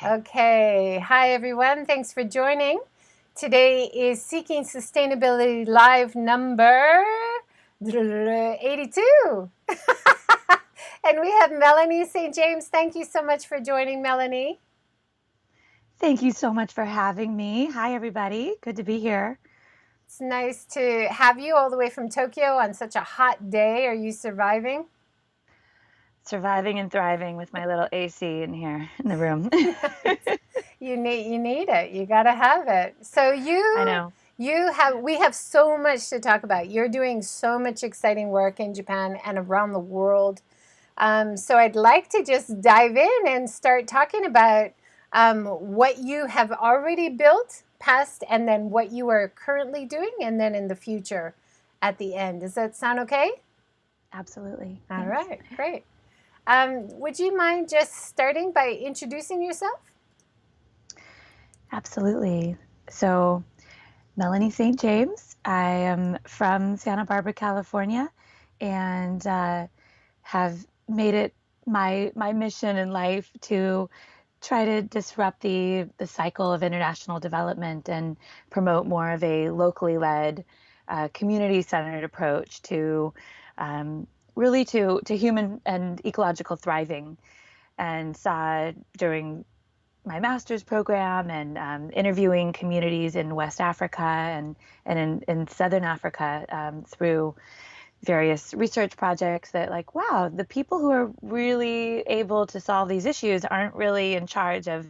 Okay. Hi, everyone. Thanks for joining. Today is Seeking Sustainability Live number 82. And we have Melanie St.James. Thank you so much for joining, Melanie. Thank you so much for having me. Hi, everybody. Good to be here. It's nice to have you all the way from Tokyo on such a hot day. Are you surviving? Surviving and thriving with my little AC in here in the room. You need it. You got to have it. So I know. we have so much to talk about. You're doing so much exciting work in Japan and around the world. So I'd like to just dive in and start talking about what you have already built past, and then what you are currently doing, and then in the future at the end. Does that sound okay? Absolutely. All Thanks. right, great. Would you mind just starting by introducing yourself? Absolutely. So, Melanie St.James. I am from Santa Barbara, California, and have made it my mission in life to try to disrupt the cycle of international development and promote more of a locally led, community-centered approach to really to human and ecological thriving. And saw during my master's program and interviewing communities in West Africa and in Southern Africa through various research projects that, like, wow, the people who are really able to solve these issues aren't really in charge of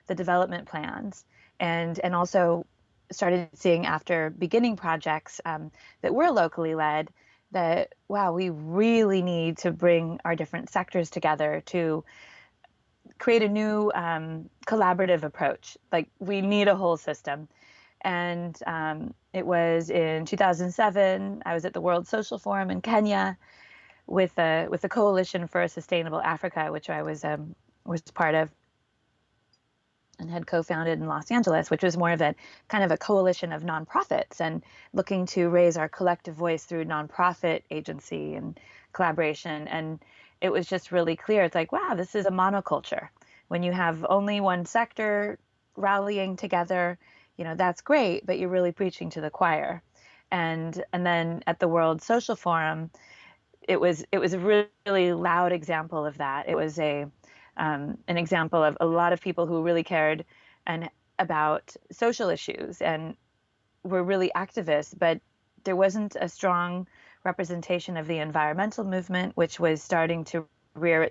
the development plans. And also started seeing, after beginning projects that were locally led, that wow, we really need to bring our different sectors together to create a new collaborative approach. Like, we need a whole system. And it was in 2007. I was at the World Social Forum in Kenya with a coalition for a sustainable Africa, which I was part of and had co-founded in Los Angeles, which was more of a kind of a coalition of nonprofits and looking to raise our collective voice through nonprofit agency and collaboration. And it was just really clear. It's like, wow, this is a monoculture. When you have only one sector rallying together, that's great, but you're really preaching to the choir. And then at the World Social Forum, it was a really loud example of that. It was an example of a lot of people who really cared and about social issues and were really activists, but there wasn't a strong representation of the environmental movement, which was starting to rear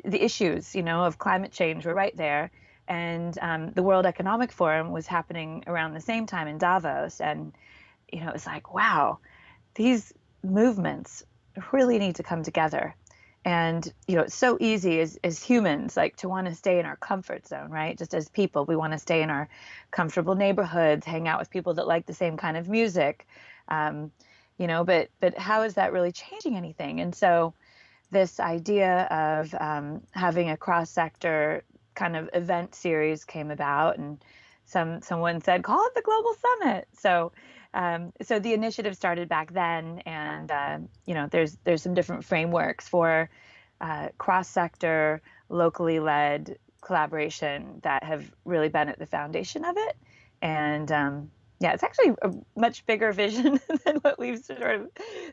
the issues, of climate change were right there. And the World Economic Forum was happening around the same time in Davos. And, it was like, wow, these movements really need to come together. And, it's so easy as humans, like, to want to stay in our comfort zone, right? Just as people, we want to stay in our comfortable neighborhoods, hang out with people that like the same kind of music. But how is that really changing anything? And so this idea of having a cross-sector kind of event series came about, and someone said, call it the Global Summit. So the initiative started back then, and there's some different frameworks for cross-sector, locally led collaboration that have really been at the foundation of it. And yeah, it's actually a much bigger vision than what we've sort of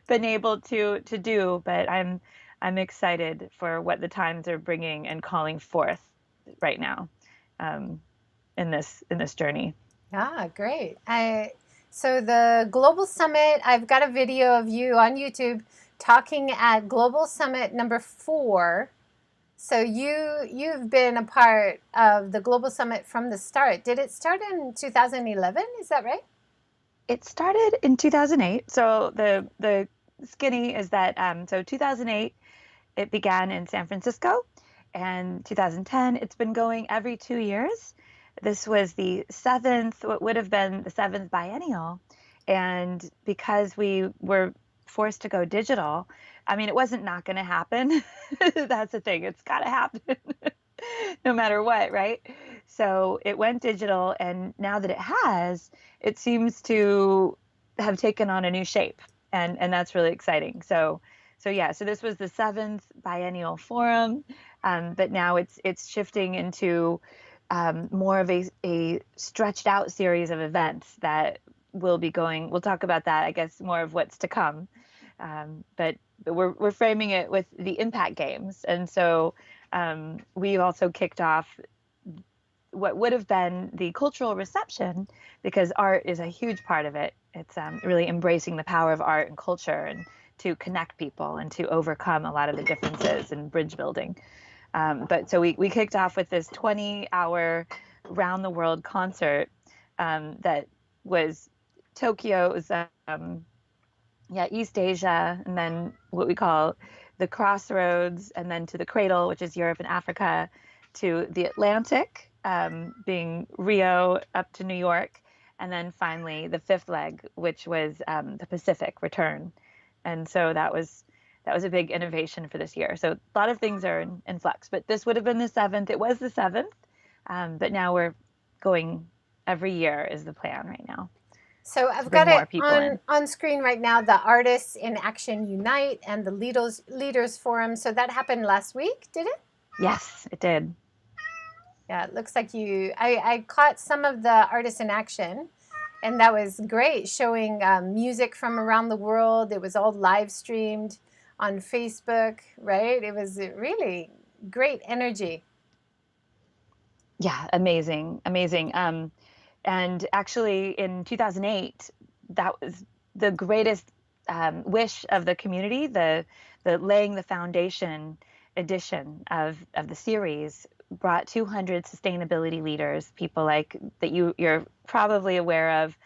been able to do. But I'm excited for what the times are bringing and calling forth right now in this journey. Ah, great. So the Global Summit, I've got a video of you on YouTube talking at Global Summit number 4. So you've been a part of the Global Summit from the start. Did it start in 2011? Is that right? It started in 2008. So the skinny is that so 2008 it began in San Francisco, and 2010 it's been going every 2 years. This was what would have been the seventh biennial. And because we were forced to go digital, I mean, it wasn't not going to happen. That's the thing. It's got to happen no matter what, right? So it went digital. And now that it has, it seems to have taken on a new shape. And that's really exciting. So yeah, so this was the seventh biennial forum. But now it's shifting into more of a stretched out series of events that will be going. We'll talk about that, I guess, more of what's to come. But we're framing it with the impact games, and so we've also kicked off what would have been the cultural reception, because art is a huge part of it. It's really embracing the power of art and culture, and to connect people and to overcome a lot of the differences and bridge building. But so we kicked off with this 20-hour round the world concert that was Tokyo's, East Asia, and then what we call the crossroads, and then to the cradle, which is Europe and Africa, to the Atlantic, being Rio up to New York, and then finally the fifth leg, which was the Pacific return. And so that was a big innovation for this year. So a lot of things are in flux, but this would have been the seventh. It was the seventh, but now we're going every year is the plan right now, So to I've bring got more it people in. on screen right now, the Artists in Action Unite and the Leaders Forum. So that happened last week, did it? Yes, it did. Yeah, it looks like I caught some of the Artists in Action, and that was great, showing music from around the world. It was all live streamed on Facebook, right? It was really great energy. Yeah, amazing, amazing. And actually, in 2008, that was the greatest wish of the community. The laying the foundation edition of the series brought 200 sustainability leaders, people like that you're probably aware of,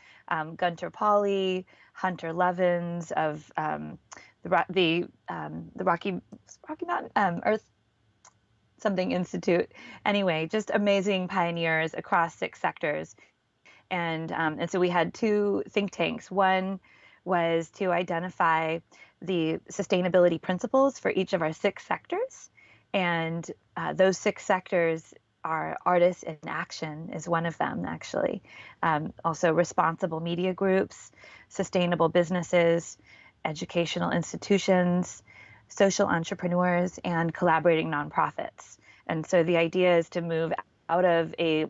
Gunter Pauli, Hunter Levins of the Rocky Mountain Earth something institute. Anyway, just amazing pioneers across 6 sectors. And so we had 2 think tanks. One was to identify the sustainability principles for each of our 6 sectors, and those 6 sectors are artists in action is one of them, actually. Also responsible media groups, sustainable businesses, educational institutions, social entrepreneurs, and collaborating nonprofits. And so the idea is to move out of a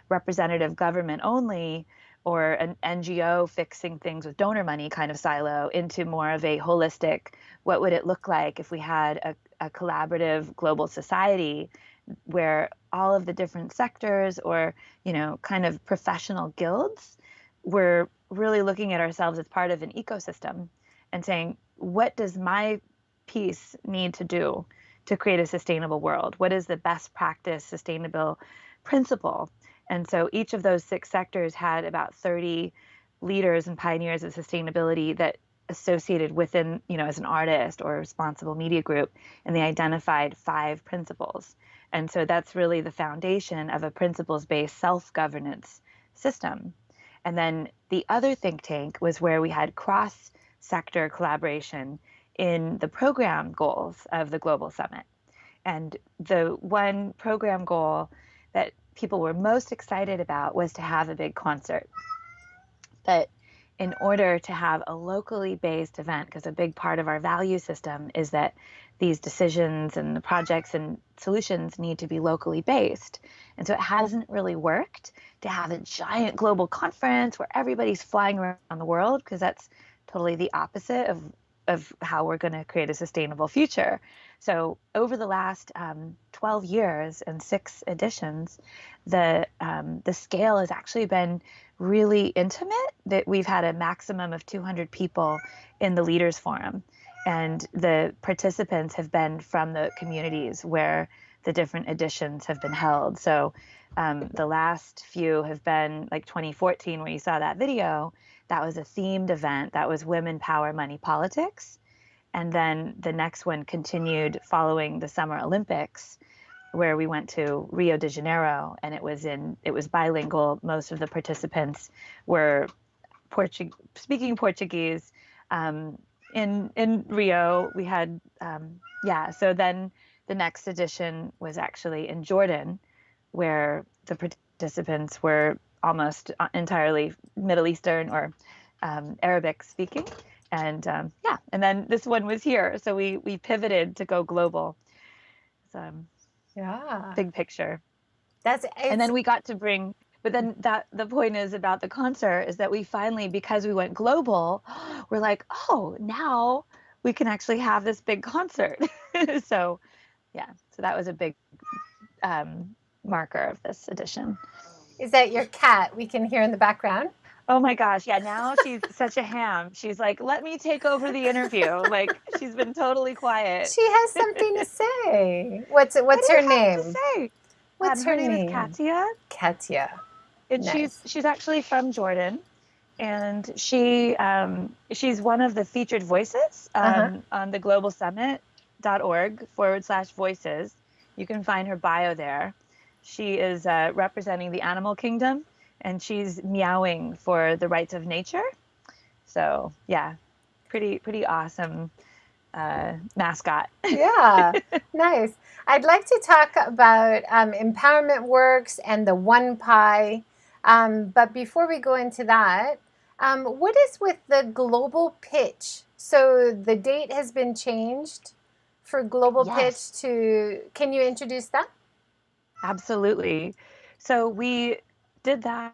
representative government only, or an NGO fixing things with donor money kind of silo, into more of a holistic, what would it look like if we had a collaborative global society where all of the different sectors, or, kind of professional guilds, were really looking at ourselves as part of an ecosystem and saying, what does my piece need to do to create a sustainable world? What is the best practice sustainable principle? And so each of those 6 sectors had about 30 leaders and pioneers of sustainability that associated within, as an artist or a responsible media group, and they identified 5 principles. And so that's really the foundation of a principles-based self-governance system. And then the other think tank was where we had cross-sector collaboration in the program goals of the Global Summit. And the one program goal that people were most excited about was to have a big concert. But in order to have a locally based event, because a big part of our value system is that these decisions and the projects and solutions need to be locally based. And so it hasn't really worked to have a giant global conference where everybody's flying around the world, because that's totally the opposite of how we're going to create a sustainable future. So over the last 12 years and 6 editions, the scale has actually been really intimate, that we've had a maximum of 200 people in the Leaders Forum. And the participants have been from the communities where the different editions have been held. So the last few have been like 2014, where you saw that video. That was a themed event. That was Women, Power, Money, Politics. And then the next one continued following the Summer Olympics, where we went to Rio de Janeiro, and it was bilingual. Most of the participants were speaking Portuguese. In Rio, we had So then the next edition was actually in Jordan, where the participants were almost entirely Middle Eastern or Arabic speaking. And and then this one was here. So we pivoted to go global. Yeah. big picture. That's And it's then we got to bring, but then that the point is about the concert is that we finally, because we went global, we're like, oh, now we can actually have this big concert. So yeah, so that was a big marker of this edition. Is that your cat we can hear in the background? Oh my gosh, yeah, now she's such a ham. She's like, let me take over the interview. Like she's been totally quiet. She has something to say. What What's do her you have to name? say? What's Her her name is name? Katia, Katia. and Nice. she's actually from Jordan, and she's one of the featured voices Uh-huh. on the globalsummit.org/voices. You can find her bio there. She is representing the animal kingdom, and she's meowing for the rights of nature. So yeah, pretty awesome mascot. Yeah, nice. I'd like to talk about Empowerment Works and the OnePIE. But before we go into that, what is with the global pitch? So the date has been changed for global pitch Yes, to, can you introduce that? absolutely. So we did that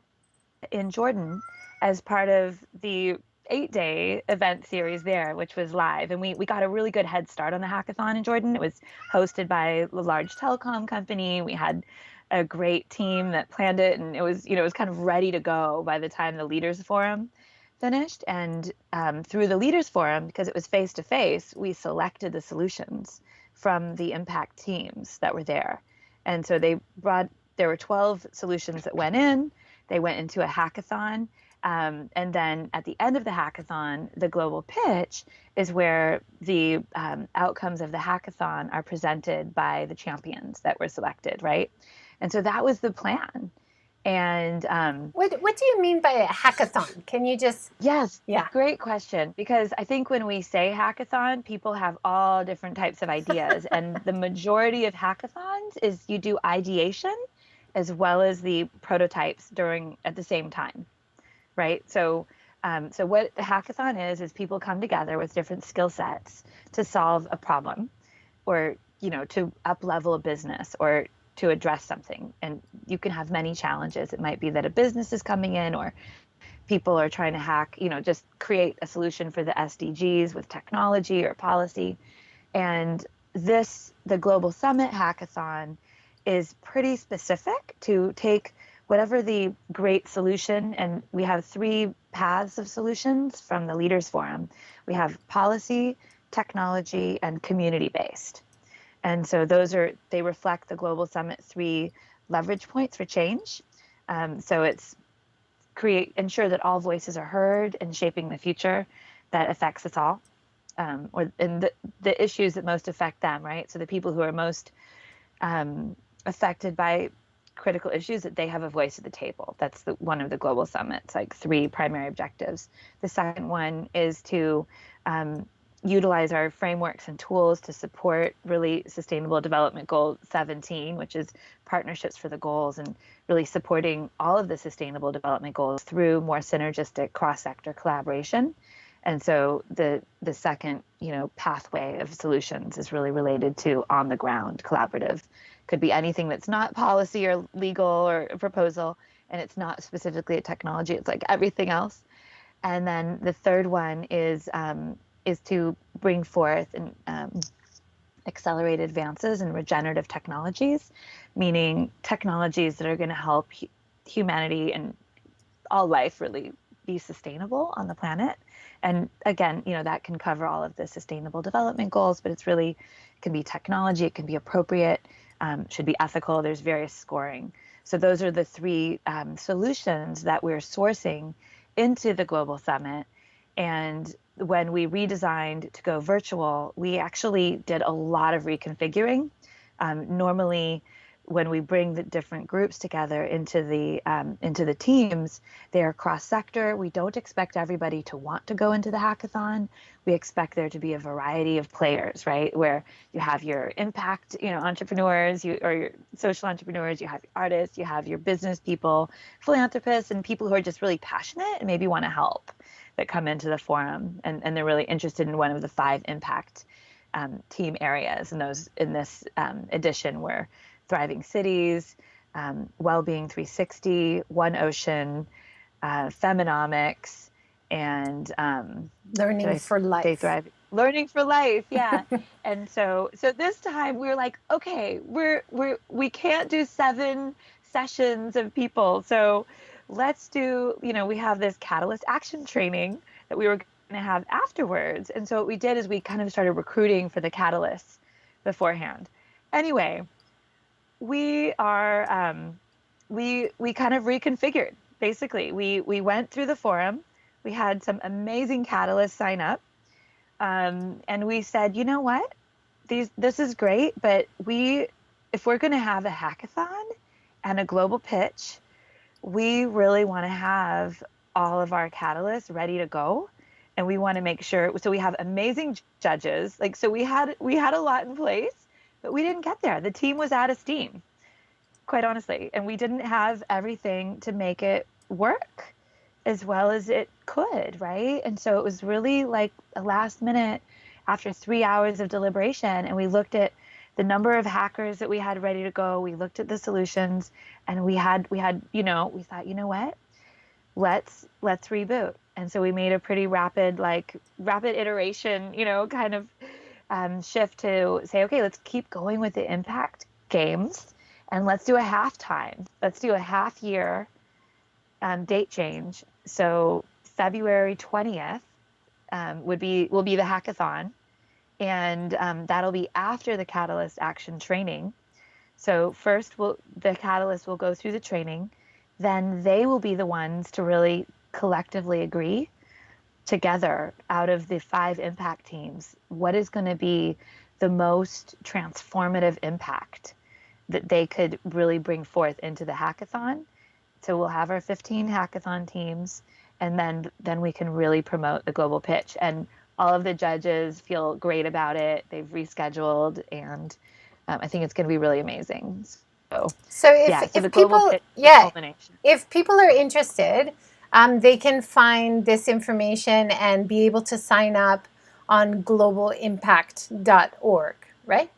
in Jordan as part of the 8-day event series there, which was live. And we got a really good head start on the hackathon in Jordan. It was hosted by a large telecom company. We had a great team that planned it, and it was kind of ready to go by the time the Leaders Forum finished. And through the Leaders Forum, because it was face to face, we selected the solutions from the impact teams that were there. And so there were 12 solutions that went in. They went into a hackathon. And then at the end of the hackathon, the global pitch is where the outcomes of the hackathon are presented by the champions that were selected, right? And so that was the plan. And What do you mean by a hackathon? Can you just, yes, yeah. great question. Because I think when we say hackathon, people have all different types of ideas. And the majority of hackathons is you do ideation as well as the prototypes at the same time, right? So what the hackathon is people come together with different skill sets to solve a problem, or to up level a business, or to address something. And you can have many challenges. It might be that a business is coming in, or people are trying to hack, just create a solution for the SDGs with technology or policy. And the Global Summit Hackathon is pretty specific to take whatever the great solution, and we have 3 paths of solutions from the Leaders Forum. We have policy, technology, and community based. And so they reflect the Global Summit 3 leverage points for change. So it's ensure that all voices are heard in shaping the future that affects us all, and the issues that most affect them, right? So the people who are most affected by critical issues, that they have a voice at the table. That's one of the global summits, like 3 primary objectives. The second one is to utilize our frameworks and tools to support really Sustainable Development Goal 17, which is partnerships for the goals, and really supporting all of the Sustainable Development Goals through more synergistic cross-sector collaboration. And so the second, pathway of solutions is really related to on the ground collaborative. Could be anything that's not policy or legal or a proposal, and it's not specifically a technology. It's like everything else. And then the third one is to bring forth accelerated advances in regenerative technologies, meaning technologies that are going to help humanity and all life really be sustainable on the planet. And again, that can cover all of the Sustainable Development Goals, but it can be technology, it can be appropriate, should be ethical. There's various scoring. So those are the 3 solutions that we're sourcing into the Global Summit. And when we redesigned to go virtual, we actually did a lot of reconfiguring. Normally, when we bring the different groups together into the teams, they are cross-sector. We don't expect everybody to want to go into the hackathon. We expect there to be a variety of players, right? Where you have your impact, entrepreneurs, or your social entrepreneurs, you have artists, you have your business people, philanthropists, and people who are just really passionate and maybe want to help, that come into the forum, and they're really interested in one of the 5 impact team areas. And those in this edition were Thriving Cities, Wellbeing 360, One Ocean, Feminomics, and Learning for Stay life. Thrive, Learning for Life. Yeah. And so this time we were like, okay, we can't do 7 sessions of people. So let's do, we have this catalyst action training that we were going to have afterwards. And so what we did is we kind of started recruiting for the catalysts beforehand. Anyway, we are we kind of reconfigured. Basically, we went through the forum. We had some amazing catalysts sign up, and we said, you know what, this is great, but if we're going to have a hackathon and a global pitch, we really want to have all of our catalysts ready to go, and we want to make sure. So we have amazing judges. Like, so we had a lot in place, but we didn't get there. The team was out of steam, quite honestly, and we didn't have everything to make it work as well as it could, right? And so it was really like a last minute, after 3 hours of deliberation, and we looked at the number of hackers that we had ready to go. We looked at the solutions, and we thought, what, let's reboot. And so we made a pretty rapid iteration, kind of shift to say, okay, let's keep going with the impact games, and let's do a halftime. Let's do a half year date change. So February 20th will be the hackathon, and that'll be after the Catalyst Action training. So first, the Catalyst will go through the training, then they will be the ones to really collectively agree together, out of the 5 impact teams, what is going to be the most transformative impact that they could really bring forth into the hackathon. So we'll have our 15 hackathon teams, and then we can really promote the global pitch. And all of the judges feel great about it. They've rescheduled, and I think it's going to be really amazing. So So the if global people, pitch is the yeah, culmination. if people are interested, they can find this information and be able to sign up on globalimpact.org, right?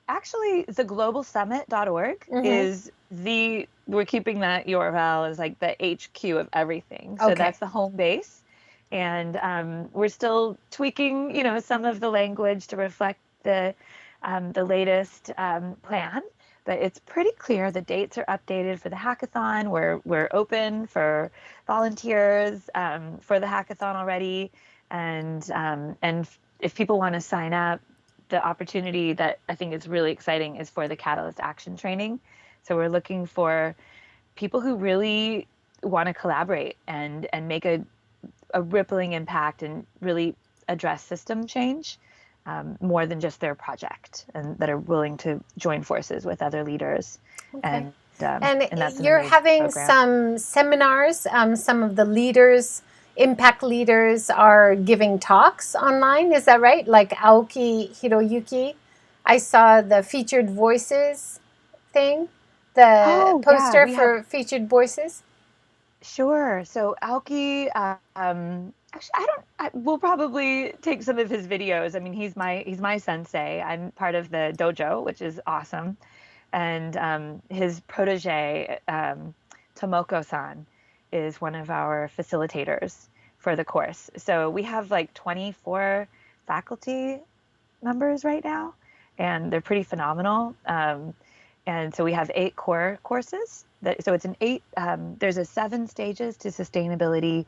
Actually, the globalsummit.org Mm-hmm. is we're keeping that URL as like the HQ of everything. So Okay. that's the home base. And we're still tweaking, some of the language to reflect the latest plan. But it's pretty clear the dates are updated for the hackathon. We're open for volunteers for the hackathon already. And if people want to sign up, the opportunity that I think is really exciting is for the Catalyst Action training. So we're looking for people who really want to collaborate and make a rippling impact and really address system change, more than just their project, and that are willing to join forces with other leaders. Okay. And that's an You're amazing having program. some seminars. Some of the leaders, impact leaders, are giving talks online. Is that right? Like Aoki Hiroyuki. I saw the featured voices thing, the Oh yeah, poster we have. for featured voices. Sure. So Aoki, actually, we'll probably take some of his videos. I mean, he's my sensei. I'm part of the dojo, which is awesome. And his protege, Tomoko-san, is one of our facilitators for the course. So we have like 24 faculty members right now, and they're pretty phenomenal. And so we have 8 core courses. So it's there's a 7 stages to sustainability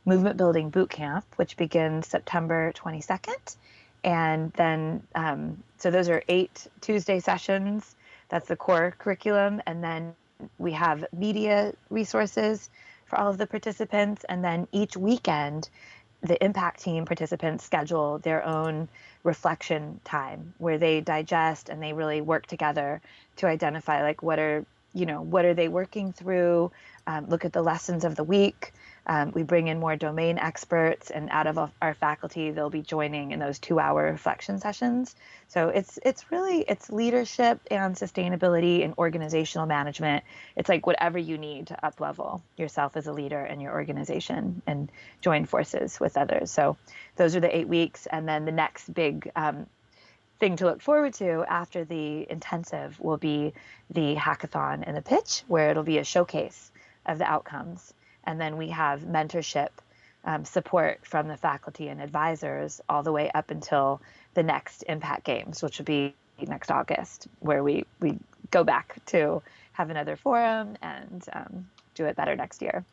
movement building boot camp, which begins September 22nd. And then, so those are 8 Tuesday sessions. That's the core curriculum. And then we have media resources for all of the participants. And then each weekend, the impact team participants schedule their own reflection time where they digest and they really work together to identify like what are they working through, look at the lessons of the week. We bring in more domain experts, and out of our faculty, they'll be joining in those 2-hour reflection sessions. So it's leadership and sustainability and organizational management. It's like whatever you need to up-level yourself as a leader and your organization and join forces with others. So those are the 8 weeks, and then the next big thing to look forward to after the intensive will be the hackathon and the pitch, where it'll be a showcase of the outcomes. And then we have mentorship support from the faculty and advisors all the way up until the next Impact Games, which will be next August, where we go back to have another forum and do it better next year.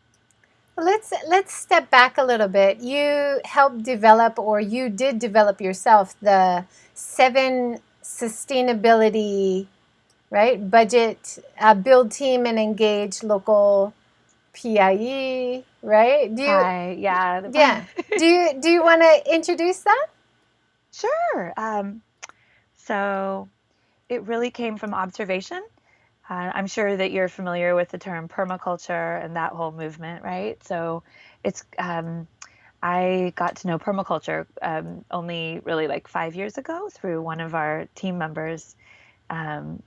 Let's step back a little bit. You helped develop, or you did develop yourself, the 7 sustainability, right? Budget, build team and engage local PIE, right? Pie, yeah, the pie. Yeah. Do you want to introduce that? Sure. So it really came from observation. I'm sure that you're familiar with the term permaculture and that whole movement, right? So it's I got to know permaculture only really like 5 years ago through one of our team members, um,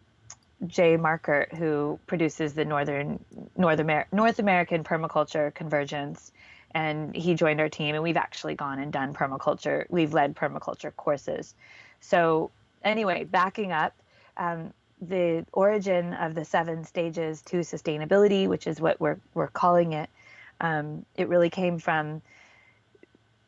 Jay Markert, who produces the North American Permaculture Convergence, and he joined our team, and we've actually gone and done permaculture. We've led permaculture courses. So anyway, backing up, the origin of the 7 stages to sustainability, which is what we're calling it, it really came from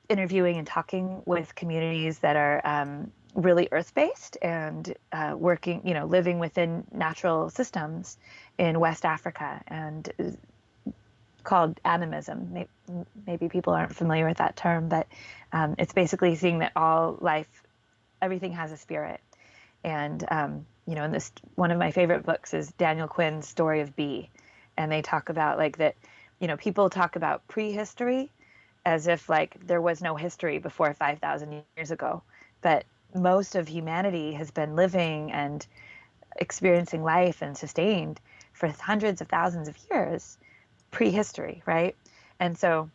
interviewing and talking with communities that are really earth-based and working, living within natural systems in West Africa, and called animism. Maybe people aren't familiar with that term, but it's basically seeing that all life, everything has a spirit. And in this, one of my favorite books is Daniel Quinn's Story of Bee, and they talk about like that. People talk about prehistory as if like there was no history before 5,000 years ago, but most of humanity has been living and experiencing life and sustained for hundreds of thousands of years prehistory, right? And so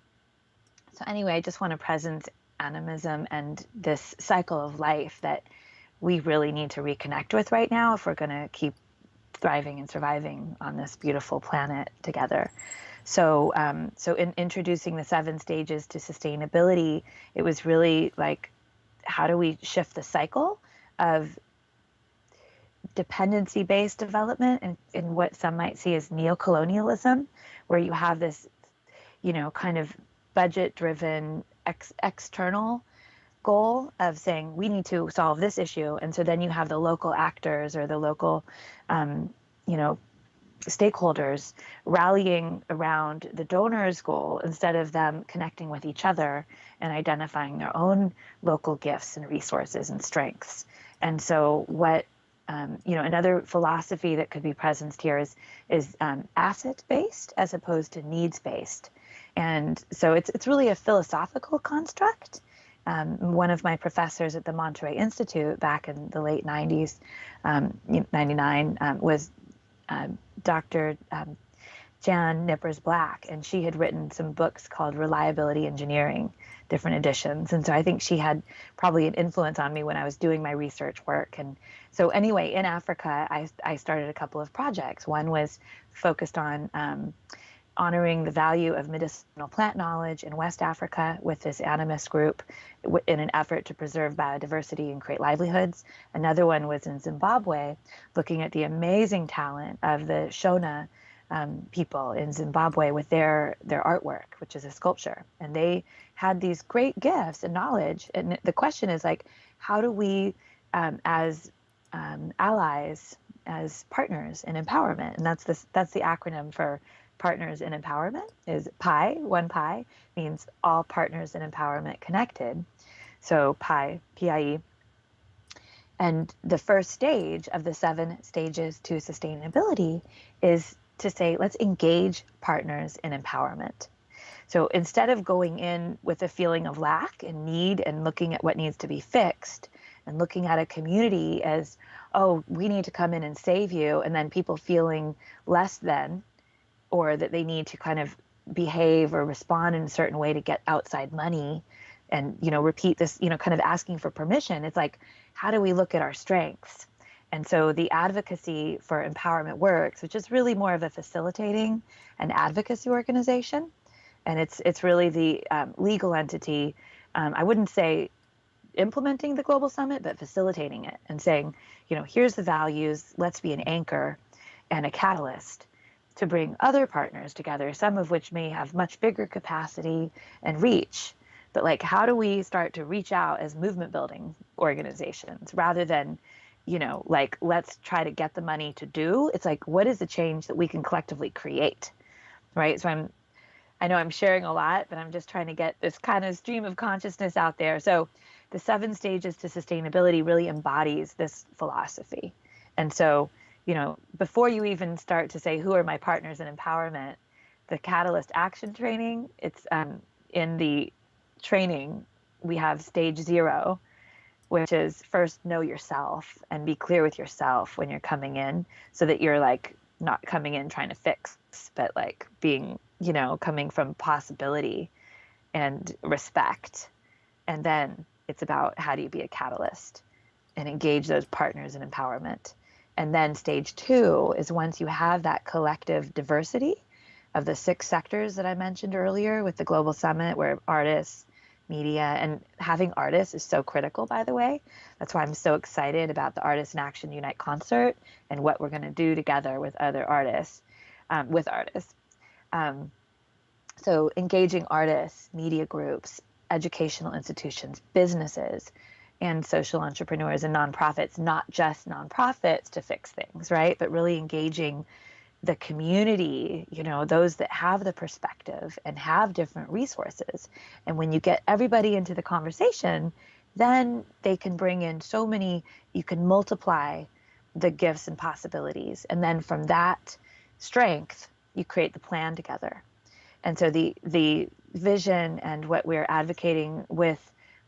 anyway, I just want to present animism and this cycle of life that we really need to reconnect with right now if we're going to keep thriving and surviving on this beautiful planet together. So, so in introducing the 7 stages to sustainability, it was really like, how do we shift the cycle of dependency-based development and in what some might see as neocolonialism, where you have this, kind of budget-driven external goal of saying we need to solve this issue, and so then you have the local actors or the local, you know, stakeholders rallying around the donor's goal instead of them connecting with each other and identifying their own local gifts and resources and strengths. And so what another philosophy that could be present here is asset-based as opposed to needs-based. And so it's really a philosophical construct. One of my professors at the Monterey Institute back in the late 90s, 99, was Dr. Jan Nippers-Black, and she had written some books called Reliability Engineering, different editions. And so I think she had probably an influence on me when I was doing my research work. And so anyway, in Africa, I started a couple of projects. One was focused on honoring the value of medicinal plant knowledge in West Africa with this animist group in an effort to preserve biodiversity and create livelihoods. Another one was in Zimbabwe, looking at the amazing talent of the Shona people in Zimbabwe with their artwork, which is a sculpture. And they had these great gifts and knowledge. And the question is like, how do we, as allies, as partners in empowerment, and that's the acronym for Partners in Empowerment, is PIE. OnePIE means all partners in empowerment connected. So PIE, PIE. And the first stage of the 7 stages to sustainability is to say, let's engage partners in empowerment. So instead of going in with a feeling of lack and need and looking at what needs to be fixed and looking at a community as, oh, we need to come in and save you, and then people feeling less than, or that they need to kind of behave or respond in a certain way to get outside money and, repeat this, kind of asking for permission. It's like, how do we look at our strengths? And so the advocacy for empowerment works, which is really more of a facilitating and advocacy organization. And it's really the legal entity. I wouldn't say implementing the global summit, but facilitating it and saying, here's the values, let's be an anchor and a catalyst to bring other partners together, some of which may have much bigger capacity and reach. But like, how do we start to reach out as movement building organizations rather than, like, let's try to get the money to do? It's like, what is the change that we can collectively create? Right. So I know I'm sharing a lot, but I'm just trying to get this kind of stream of consciousness out there. So the 7 stages to sustainability really embodies this philosophy. And so, before you even start to say, who are my partners in empowerment, the Catalyst Action Training, it's in the training, we have stage 0, which is first know yourself and be clear with yourself when you're coming in, so that you're like not coming in trying to fix, but like being, coming from possibility and respect. And then it's about how do you be a catalyst and engage those partners in empowerment. And then stage 2 is once you have that collective diversity of the 6 sectors that I mentioned earlier with the Global Summit, where artists, media, and having artists is so critical, by the way. That's why I'm so excited about the Artists in Action Unite concert and what we're going to do together with other artists, with artists. So engaging artists, media groups, educational institutions, businesses, and social entrepreneurs and nonprofits, not just nonprofits to fix things, right? But really engaging the community, those that have the perspective and have different resources. And when you get everybody into the conversation, then they can bring in so many, you can multiply the gifts and possibilities. And then from that strength, you create the plan together. And so the vision and what we're advocating with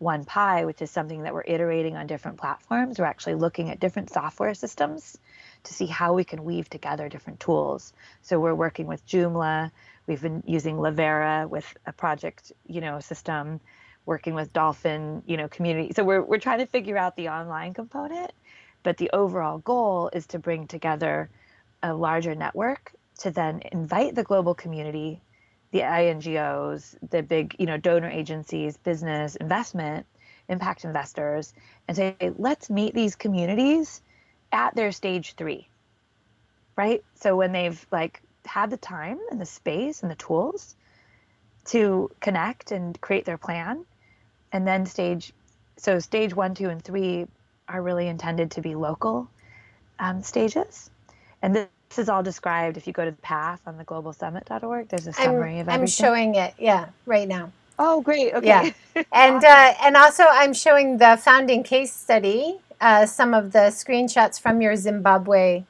OnePIE, which is something that we're iterating on different platforms, we're actually looking at different software systems to see how we can weave together different tools. So we're working with Joomla. We've been using Lavera with a project, system, working with Dolphin, community. So we're trying to figure out the online component, but the overall goal is to bring together a larger network to then invite the global community, the INGOs, the big, donor agencies, business, investment, impact investors, and say, let's meet these communities at their stage 3, right? So when they've like had the time and the space and the tools to connect and create their plan, and then stage 1, 2, and 3 are really intended to be local stages. And this is all described if you go to the path on the globalsummit.org. There's a summary of everything. I'm showing it, right now. Oh, great. Okay. Yeah. And Awesome. and also I'm showing the founding case study, some of the screenshots from your Zimbabwe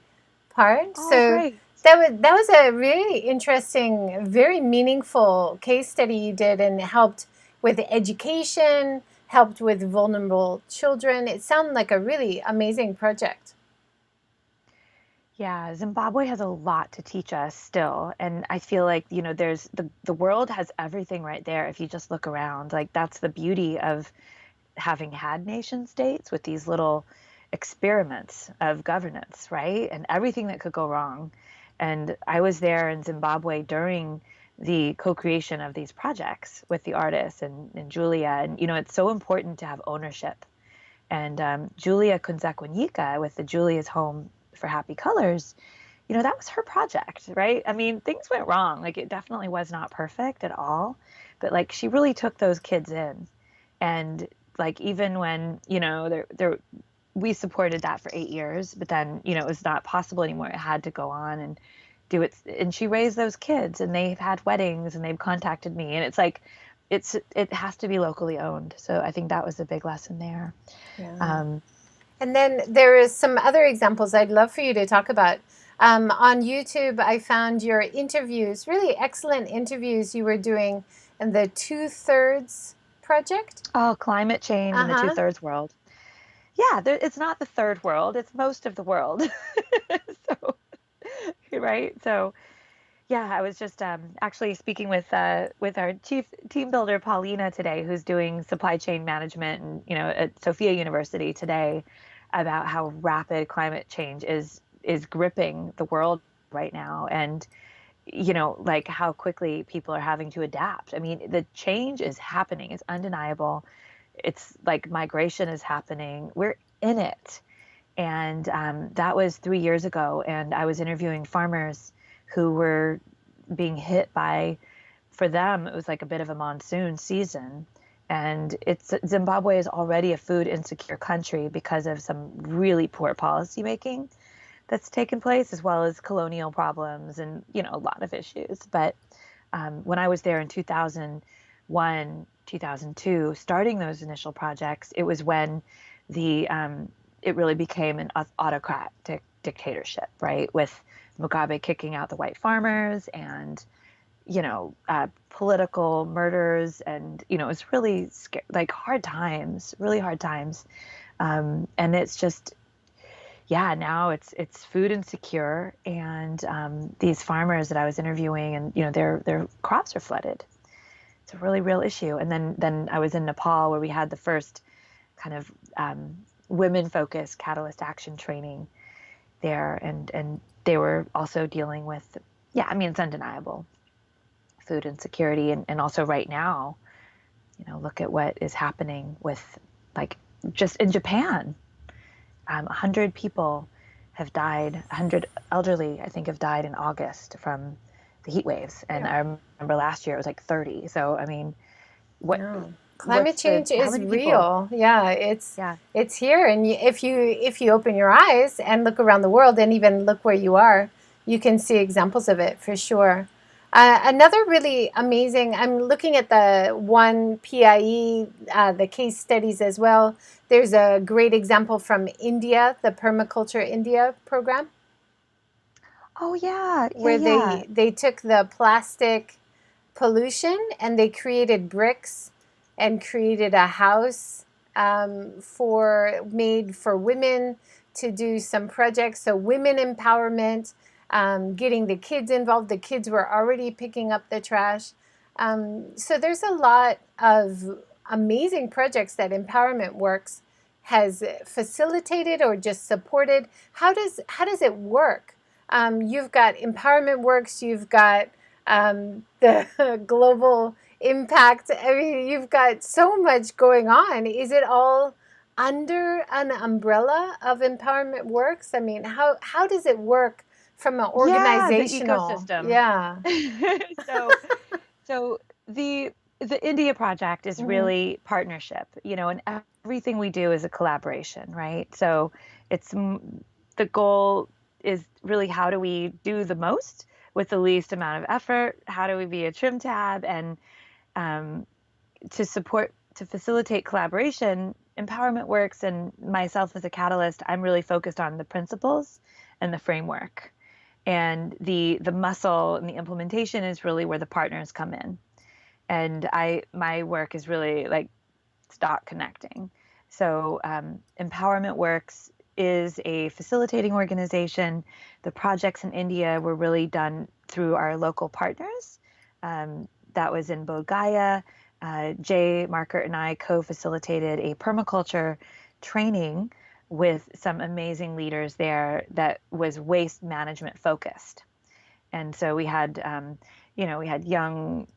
part. Oh, So great. that was a really interesting, very meaningful case study you did, and helped with education, helped with vulnerable children. It sounded like a really amazing project. Yeah, Zimbabwe has a lot to teach us still. And I feel like, there's the world has everything right there if you just look around. Like that's the beauty of having had nation states with these little experiments of governance, right? And everything that could go wrong. And I was there in Zimbabwe during the co-creation of these projects with the artists and Julia. And, it's so important to have ownership. And Julia Kunzekwanyika with the Julia's Home for Happy Colors, that was her project, right? I mean, things went wrong. Like it definitely was not perfect at all, but like she really took those kids in. And like even when, we supported that for 8 years, but then, it was not possible anymore. It had to go on and do it. And she raised those kids and they've had weddings and they've contacted me. And it's like, it has to be locally owned. So I think that was a big lesson there. Yeah. And then there is some other examples I'd love for you to talk about. On YouTube, I found your interviews, really excellent interviews you were doing in the 2/3 project. Oh, climate change in the Uh-huh. 2/3 world. Yeah, it's not the third world, it's most of the world. So, right? So, yeah, I was just actually speaking with our chief team builder Paulina today, who's doing supply chain management and at Sophia University today, about how rapid climate change is gripping the world right now, and like how quickly people are having to adapt. I mean, the change is happening; it's undeniable. it's like migration is happening. We're in it. And that was 3 years ago. And I was interviewing farmers who were being hit by, for them, it was like a bit of a monsoon season. And Zimbabwe is already a food insecure country because of some really poor policymaking that's taken place, as well as colonial problems and, a lot of issues. But when I was there in 2001, 2002, starting those initial projects, it was when it really became an autocratic dictatorship, right? With Mugabe kicking out the white farmers and, political murders. And, it was really like hard times, really hard times. And it's just, yeah, now it's food insecure, and these farmers that I was interviewing, and their crops are flooded. It's a really real issue. And then I was in Nepal, where we had the first kind of women focused catalyst action training there, and they were also dealing with, yeah, I mean, it's undeniable, food insecurity, and also right now, look at what is happening with, like, just in Japan. 100 people have died, 100 elderly, I think, have died in August from the heat waves. And Yeah. I remember last year it was like 30. So, I mean, what, No. Climate change how is many people? real. Yeah, Yeah. it's here, and if you open your eyes and look around the world, and even look where you are, you can see examples of it for sure. Another really amazing. I'm looking at the OnePIE, the case studies as well. There's a great example from India, the Permaculture India program, Oh, yeah. Yeah. where Yeah. they took the plastic pollution and they created bricks and created a house made for women to do some projects. So women empowerment, getting the kids involved. The kids were already picking up the trash. So there's a lot of amazing projects that Empowerment Works has facilitated or just supported. How does it work? You've got Empowerment Works, you've got the global impact. I mean, you've got so much going on. Is it all under an umbrella of Empowerment Works? I mean, how does it work from an Yeah. The organizational? ecosystem. Yeah. So, so the India project is Hmm. really partnership, and everything we do is a collaboration, right? So it's the goal is really, how do we do the most with the least amount of effort? How do we be a trim tab? And um, to facilitate collaboration, Empowerment Works, and myself as a catalyst, I'm really focused on the principles and the framework. And the muscle and the implementation is really where the partners come in. And my work is really like stock connecting. So Empowerment Works is a facilitating organization. The projects in India were really done through our local partners. That was in Bodh Gaya. Jay Markert and I co-facilitated a permaculture training with some amazing leaders there that was waste management focused. And so we had young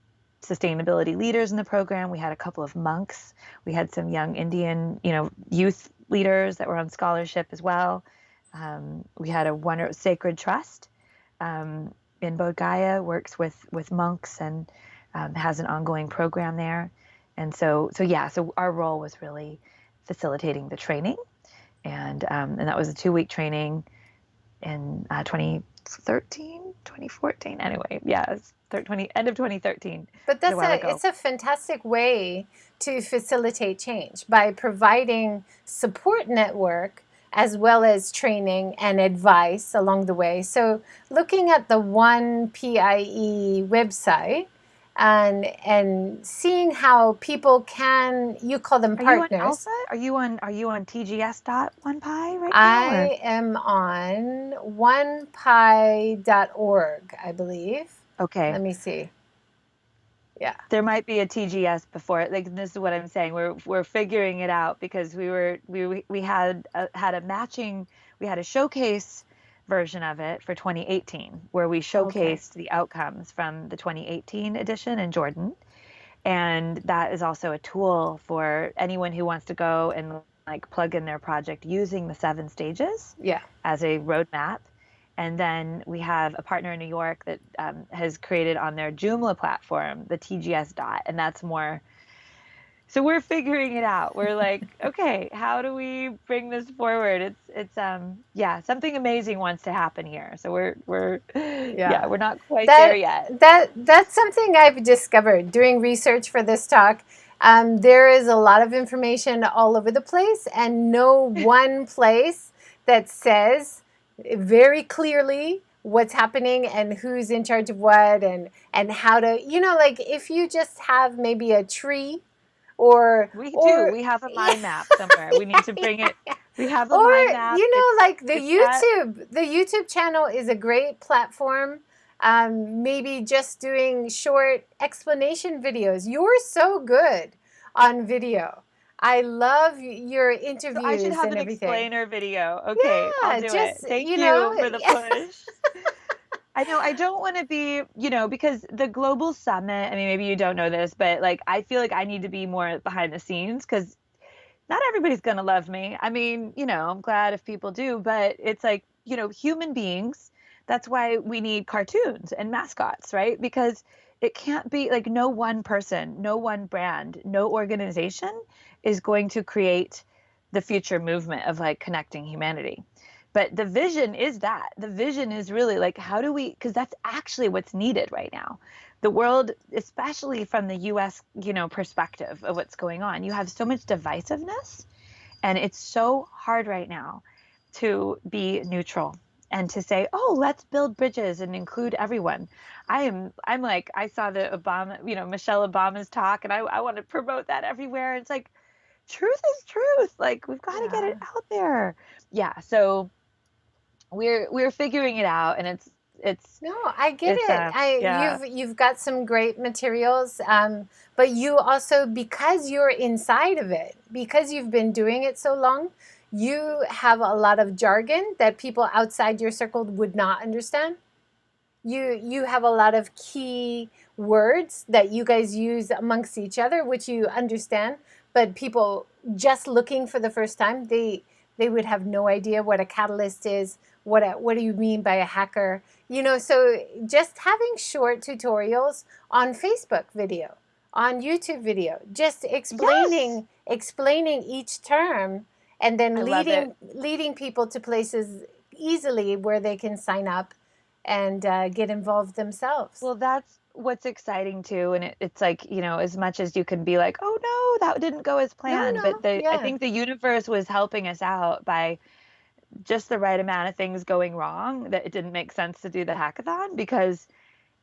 sustainability leaders in the program. We had a couple of monks. We had some young Indian, youth leaders that were on scholarship as well. We had a sacred trust in Bodh Gaya, works with monks, and has an ongoing program there. And so our role was really facilitating the training, and that was a 2-week training in 2013, 2014. Anyway, yeah, it's end of 2013. But It's a while ago. it's a fantastic way to facilitate change by providing support network as well as training and advice along the way. So looking at the OnePIE website and seeing how people can, you call them Are you on partners. Alpha? Are you on TGS.1Pi right now, or? I am on onepie.org, I believe. Okay. Let me see. Yeah. There might be a TGS before. Like, this is what I'm saying. We're figuring it out, because we had a matching. We had a showcase version of it for 2018, where we Okay. showcased the outcomes from the 2018 edition in Jordan. And that is also a tool for anyone who wants to go and like plug in their project using the 7 stages Yeah. as a roadmap. And then we have a partner in New York that has created on their Joomla platform the TGS dot, and that's more. So we're figuring it out. We're like, okay, how do we bring this forward? It's yeah, something amazing wants to happen here. So we're yeah, Yeah. we're not quite there That yet. that's something I've discovered doing research for this talk. There is a lot of information all over the place, and no one place that says very clearly what's happening and who's in charge of what and how to, like if you just have maybe a tree or We do. or We have a yeah, mind map somewhere. We need to bring it. yeah. We have a Or mind map. like It's that. the YouTube channel is a great platform. Maybe just doing short explanation videos. You're so good on video. I love your So I should interviews have and an everything. explainer video. Okay, I'll Yeah, do it. just Thank you for the yeah. push. I know I don't want to be, because the global summit, I mean, maybe you don't know this, but like I feel like I need to be more behind the scenes because not everybody's going to love me. I mean, I'm glad if people do, but it's like, human beings. That's why we need cartoons and mascots, right? Because it can't be like no one person, no one brand, no organization is going to create the future movement of like connecting humanity. But the vision is that. The vision is really like, how do we, because that's actually what's needed right now. The world, especially from the US, perspective of what's going on, you have so much divisiveness, and it's so hard right now to be neutral and to say, oh, let's build bridges and include everyone. I'm like, I saw the Obama, Michelle Obama's talk, and I want to promote that everywhere. It's like, truth is truth. Like, we've got to get Yeah. it out there. Yeah. So we're figuring it out, and it's No, I get it's it. yeah. You've got some great materials, but you also, because you're inside of it, because you've been doing it so long, you have a lot of jargon that people outside your circle would not understand. You have a lot of key words that you guys use amongst each other, which you understand, but people just looking for the first time, they would have no idea what a catalyst is. What do you mean by a hacker? So just having short tutorials on Facebook video, on YouTube video, just Yes, explaining each term, and I then love it. leading people to places easily where they can sign up and get involved themselves. Well, that's what's exciting too. And it's like, as much as you can be like, oh no, that didn't go as No, planned. But no, I yeah, think the universe was helping us out by just the right amount of things going wrong that it didn't make sense to do the hackathon because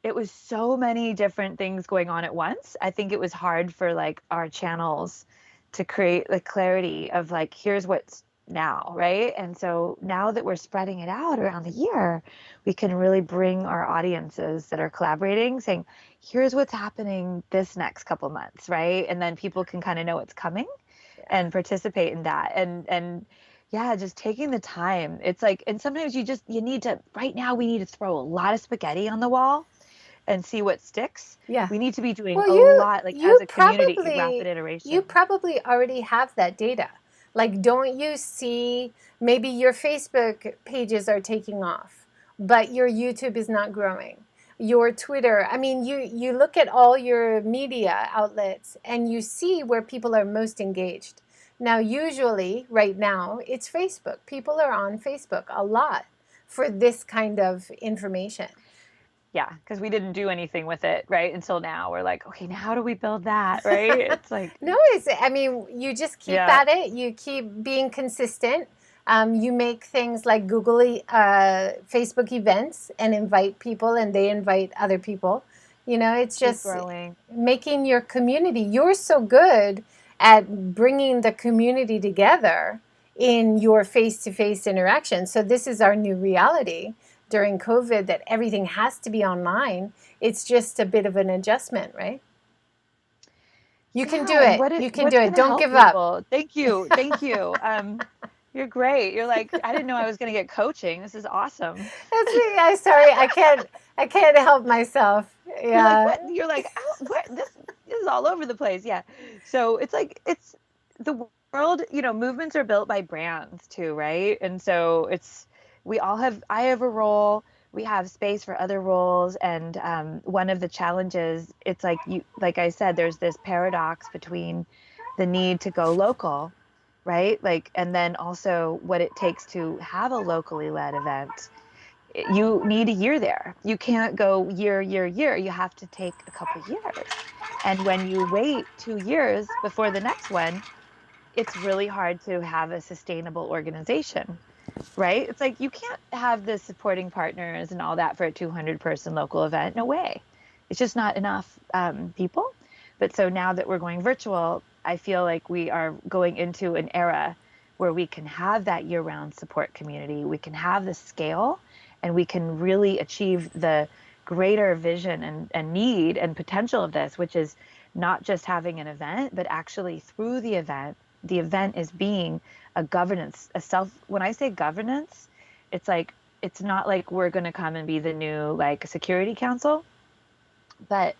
it was so many different things going on at once. I think it was hard for like our channels to create the clarity of like, here's what's now, right? And so now that we're spreading it out around the year, we can really bring our audiences that are collaborating saying, here's what's happening this next couple months, right? And then people can kind of know what's coming yeah, and participate in that. And yeah, just taking the time. It's like, and sometimes you need to, right now, we need to throw a lot of spaghetti on the wall and see what sticks. yeah. We need to be doing Well, a lot, like as a community, rapid you iteration. probably already have that data. Like, don't you see maybe your Facebook pages are taking off, but your YouTube is not growing. Your Twitter, I mean, you look at all your media outlets and you see where people are most engaged. Now, usually, right now, it's Facebook. People are on Facebook a lot for this kind of information. Yeah, because we didn't do anything with it, right? Until now. We're like, okay, now how do we build that, right? It's like, No, I mean, you just keep yeah, at it. You keep being consistent. You make things like Google, Facebook events and invite people, and they invite other people. It's keep just growing. making your community. You're so good at bringing the community together in your face to face interaction. So, this is our new reality during COVID that everything has to be online. It's just a bit of an adjustment, right? You can do Yeah, and it. You can do what's it. gonna Don't help give up. people? Thank you. Thank you. You're great. You're like, I didn't know I was gonna get coaching. This is awesome. That's me. I'm sorry. I can't help myself. You're like, Yeah. what? You're like, oh, what? This is all over the place. Yeah. So it's like, it's the world, movements are built by brands too, right? And so I have a role, we have space for other roles. And one of the challenges, it's like I said, there's this paradox between the need to go local, right? Like, and then also what it takes to have a locally led event. You need a year there. You can't go year. You have to take a couple years. And when you wait 2 years before the next one, it's really hard to have a sustainable organization, right? It's like you can't have the supporting partners and all that for a 200-person local event. No way. It's just not enough people. But so now that we're going virtual, I feel like we are going into an era where we can have that year-round support community. We can have the scale, and we can really achieve the greater vision and need and potential of this, which is not just having an event, but actually through the event is being a governance, when I say governance, it's like, it's not like we're going to come and be the new like security council. But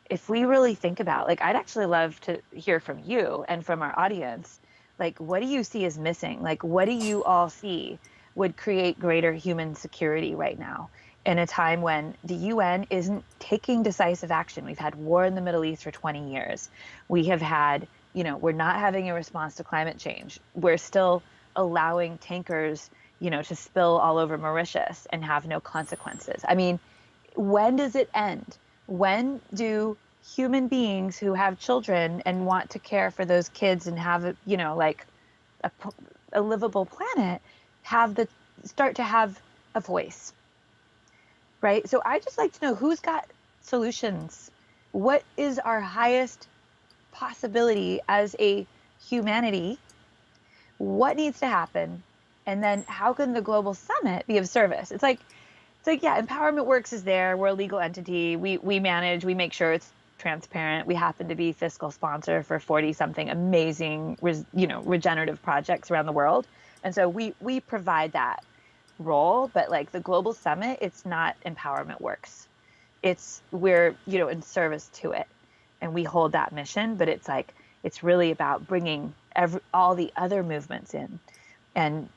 if we really think about, like, I'd actually love to hear from you and from our audience, like, what do you see as missing? Like, what do you all see would create greater human security right now in a time when the UN isn't taking decisive action? We've had war in the Middle East for 20 years. We have had, we're not having a response to climate change. We're still allowing tankers, to spill all over Mauritius and have no consequences. I mean, when does it end? When do human beings who have children and want to care for those kids and have like a, a livable planet start to have a voice, right? So I just like to know who's got solutions. What is our highest possibility as a humanity? What needs to happen? And then how can the global summit be of service? It's like, yeah, Empowerment Works is there. We're a legal entity. We manage, we make sure it's transparent. We happen to be fiscal sponsor for 40 something amazing, regenerative projects around the world. And so we provide that role, but like the Global Summit, it's not Empowerment Works. We're, in service to it, and we hold that mission, but it's really about bringing all the other movements in. And,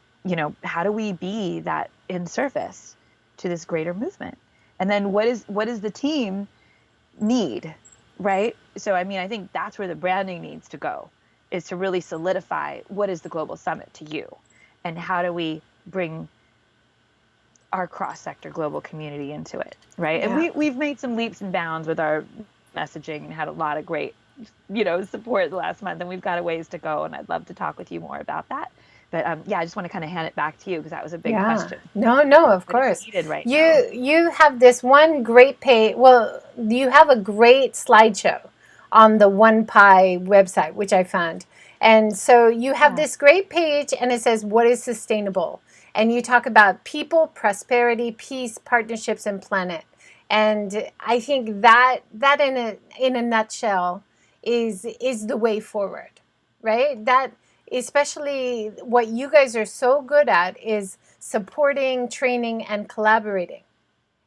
how do we be that in service to this greater movement? And then what does the team need, right? So, I mean, I think that's where the branding needs to go, is to really solidify what is the Global Summit to you, and how do we bring our cross-sector global community into it, right? Yeah. And we've made some leaps and bounds with our messaging and had a lot of great, support the last month, and we've got a ways to go, and I'd love to talk with you more about that. But yeah, I just want to kind of hand it back to you because that was a big question. No, of What is course. needed right now? You have this one great page. Well, you have a great slideshow on the OnePIE website, which I found. And so you have this great page, and it says, "What is sustainable?" And you talk about people, prosperity, peace, partnerships, and planet. And I think that in a nutshell is the way forward, right? That, especially what you guys are so good at, is supporting, training, and collaborating,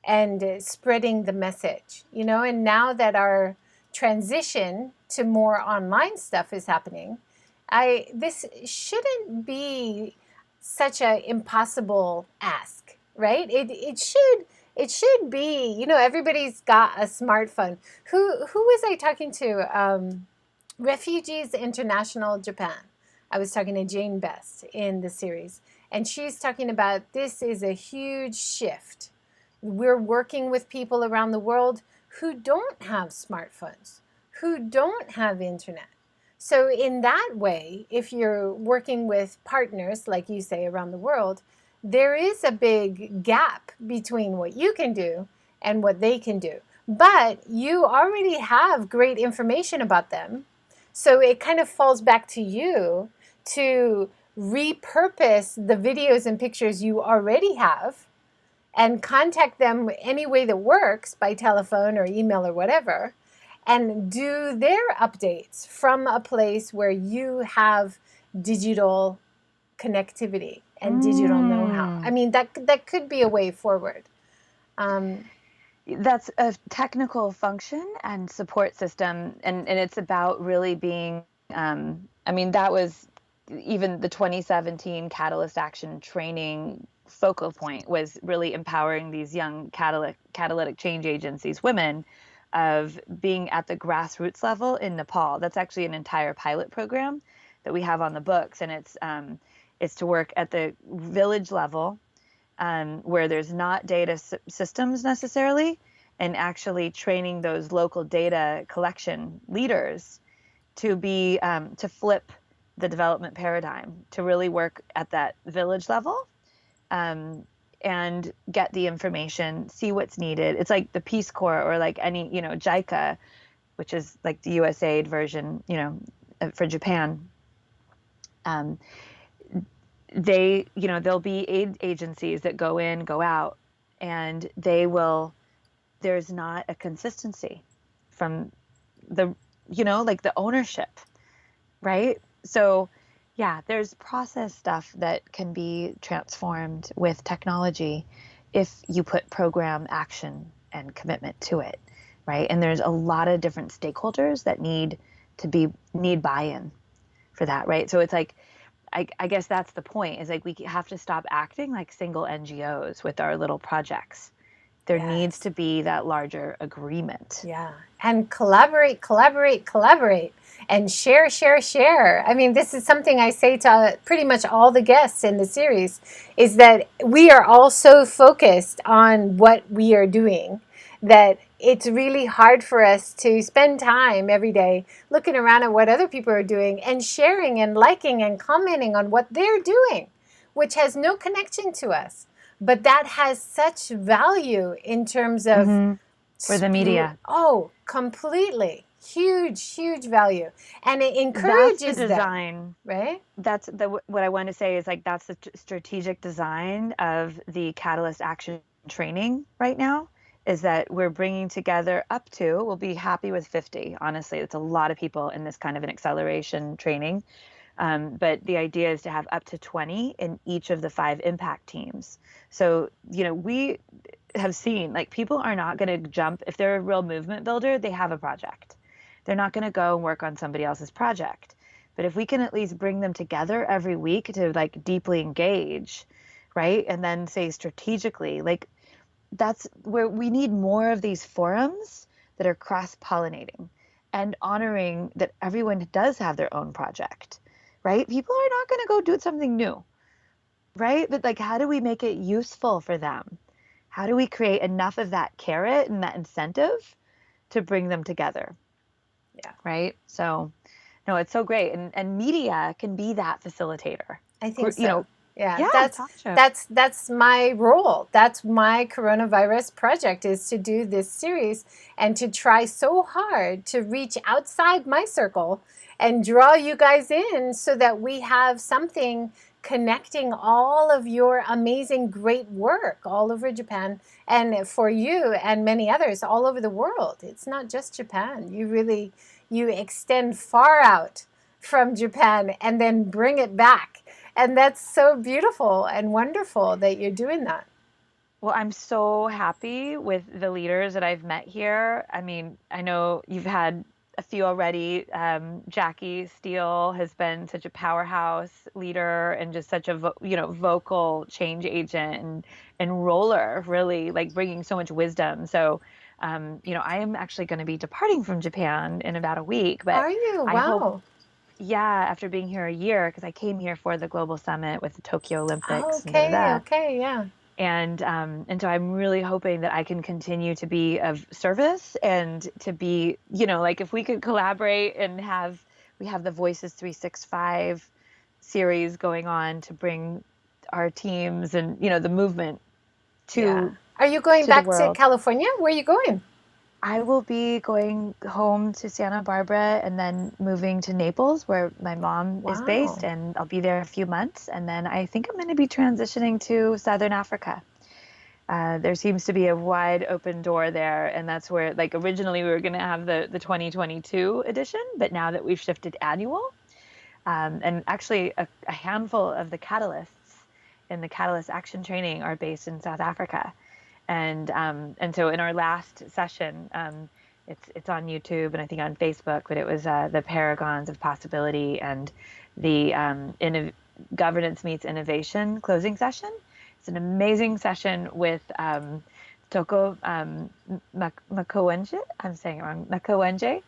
and spreading the message, and now that our transition to more online stuff is happening, this shouldn't be such an impossible ask, right? It should be, everybody's got a smartphone. Who was I talking to? Refugees International Japan. I was talking to Jane Best in the series, and she's talking about this is a huge shift. We're working with people around the world who don't have smartphones, who don't have internet. So, in that way, if you're working with partners, like you say, around the world, there is a big gap between what you can do and what they can do. But you already have great information about them. So it kind of falls back to you to repurpose the videos and pictures you already have and contact them any way that works, by telephone or email or whatever, and do their updates from a place where you have digital connectivity and digital know-how. I mean, that could be a way forward. That's a technical function and support system, and it's about really being, I mean, that was even the 2017 Catalyst Action training focal point, was really empowering these young catalytic change agents, these women, of being at the grassroots level in Nepal. That's actually an entire pilot program that we have on the books, and it's to work at the village level, where there's not data systems necessarily, and actually training those local data collection leaders to be, to flip the development paradigm, to really work at that village level, um, and get the information, see what's needed. It's like the Peace Corps, or like any, JICA, which is like the USAID version, for Japan. Um, there'll be aid agencies that go in, go out, and there's not a consistency from the, like the ownership, right? So yeah, there's process stuff that can be transformed with technology if you put program action and commitment to it, right? And there's a lot of different stakeholders that need buy-in for that, right? So it's like, I guess that's the point, is like we have to stop acting like single NGOs with our little projects. There needs Yes. to be that larger agreement. Yeah. And collaborate, collaborate, collaborate, and share, share, share. I mean, this is something I say to pretty much all the guests in the series, is that we are all so focused on what we are doing that it's really hard for us to spend time every day looking around at what other people are doing and sharing and liking and commenting on what they're doing, which has no connection to us. But that has such value in terms of Mm-hmm. For the media. oh, completely. Huge, huge value. And it That's the encourages them, design. right? That's what I want to say, is like that's the strategic design of the Catalyst Action training right now, is that we're bringing together up to, we'll be happy with 50. Honestly, it's a lot of people in this kind of an acceleration training. But the idea is to have up to 20 in each of the 5 impact teams. So, we have seen, like, people are not going to jump. If they're a real movement builder, they have a project. They're not going to go and work on somebody else's project. But if we can at least bring them together every week to like deeply engage, right? And then say strategically, like, that's where we need more of these forums that are cross-pollinating and honoring that everyone does have their own project, right? People are not going to go do something new, right? But like, how do we make it useful for them? How do we create enough of that carrot and that incentive to bring them together, Yeah, right? So, no, it's so great, and media can be that facilitator. I think You so. know, Yeah, yeah, that's talk show. that's that's my role. That's my coronavirus project, is to do this series and to try so hard to reach outside my circle and draw you guys in so that we have something connecting all of your amazing great work all over Japan, and for you and many others all over the world. It's not just Japan. You extend far out from Japan and then bring it back, and that's so beautiful and wonderful that you're doing that. Well, I'm so happy with the leaders that I've met here. I mean, I know you've had a few already. Jackie Steele has been such a powerhouse leader and just such a vocal change agent and roller, really, like bringing so much wisdom. So, I am actually going to be departing from Japan in about a week, but Are you? I hope, Wow. yeah, after being here a year, because I came here for the Global Summit with the Tokyo Olympics and da da Okay, da. okay, yeah. And so I'm really hoping that I can continue to be of service and to be, like, if we could collaborate and we have the Voices 365 series going on to bring our teams and, the movement Yeah. to Are you going the back to world. California? Where are you going? I will be going home to Santa Barbara and then moving to Naples, where my mom is based, Wow. and I'll be there a few months. And then I think I'm going to be transitioning to Southern Africa. There seems to be a wide open door there, and that's where, like, originally we were going to have the 2022 edition, but now that we've shifted annual, and actually a handful of the catalysts in the Catalyst Action training are based in South Africa. And so in our last session, it's on YouTube and I think on Facebook, but it was the Paragons of Possibility and the Governance Meets Innovation closing session. It's an amazing session with Toko Makowenje, I'm saying it wrong, Makowenje,